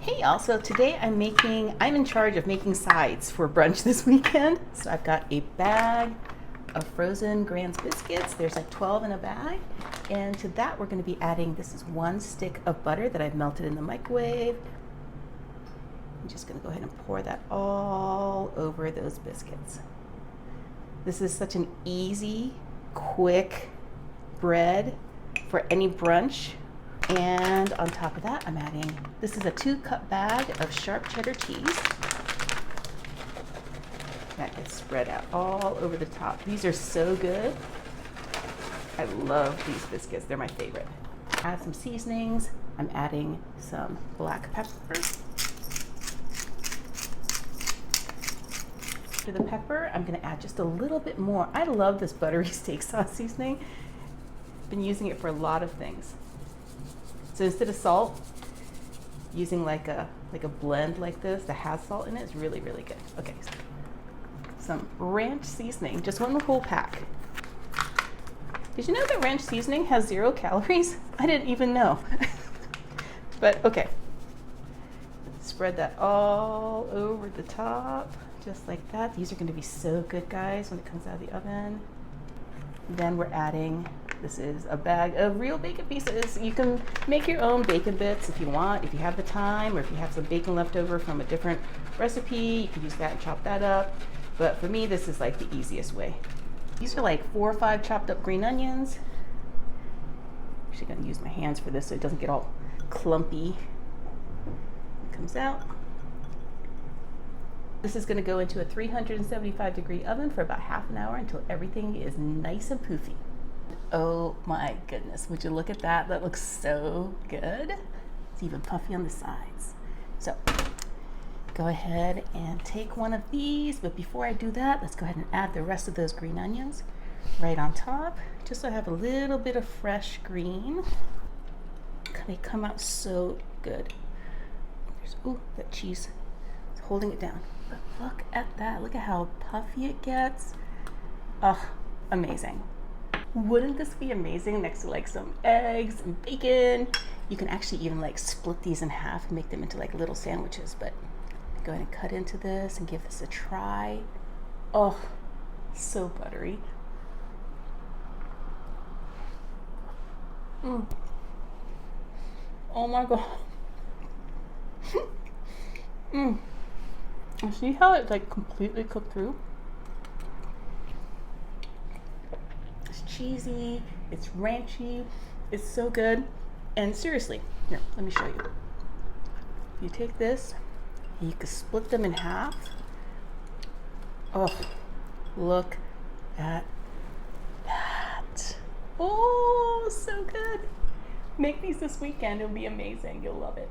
Hey y'all, so today I'm in charge of making sides for brunch this weekend. So I've got a bag of frozen Grand's biscuits. There's like 12 in a bag. And to that we're gonna be adding, this is 1 stick of butter that I've melted in the microwave. I'm just gonna go ahead and pour that all over those biscuits. This is such an easy, quick bread for any brunch. And on top of that, I'm adding, this is a 2-cup bag of sharp cheddar cheese. That gets spread out all over the top. These are so good. I love these biscuits, they're my favorite. Add some seasonings. I'm adding some black pepper. For the pepper, I'm gonna add just a little bit more. I love this buttery steak sauce seasoning. Been using it for a lot of things. So instead of salt, using like a blend like this that has salt in it is really, really good. Okay, so some ranch seasoning, just 1 whole pack. Did you know that ranch seasoning has 0 calories? I didn't even know. But okay, spread that all over the top, just like that. These are gonna be so good, guys, when it comes out of the oven. Then we're adding, this is a bag of real bacon pieces. You can make your own bacon bits if you want, if you have the time, or if you have some bacon left over from a different recipe, you can use that and chop that up. But for me, this is like the easiest way. These are like 4 or 5 chopped up green onions. I'm actually gonna use my hands for this so it doesn't get all clumpy. It comes out. This is gonna go into a 375-degree oven for about half an hour until everything is nice and poofy. Oh my goodness, would you look at that? That looks so good. It's even puffy on the sides. So go ahead and take one of these, but before I do that, let's go ahead and add the rest of those green onions right on top, just so I have a little bit of fresh green. They come out so good. There's, ooh, that cheese is holding it down. But look at that, look at how puffy it gets. Oh, amazing. Wouldn't this be amazing next to like some eggs and bacon? You can actually even like split these in half and make them into like little sandwiches, but go ahead and cut into this and give this a try. Oh, so buttery. Oh my God. And see how it's like completely cooked through? It's cheesy, it's ranchy, it's so good. And seriously, here, let me show you. You take this, you can split them in half. Oh, look at that. Oh, so good. Make these this weekend, it'll be amazing. You'll love it.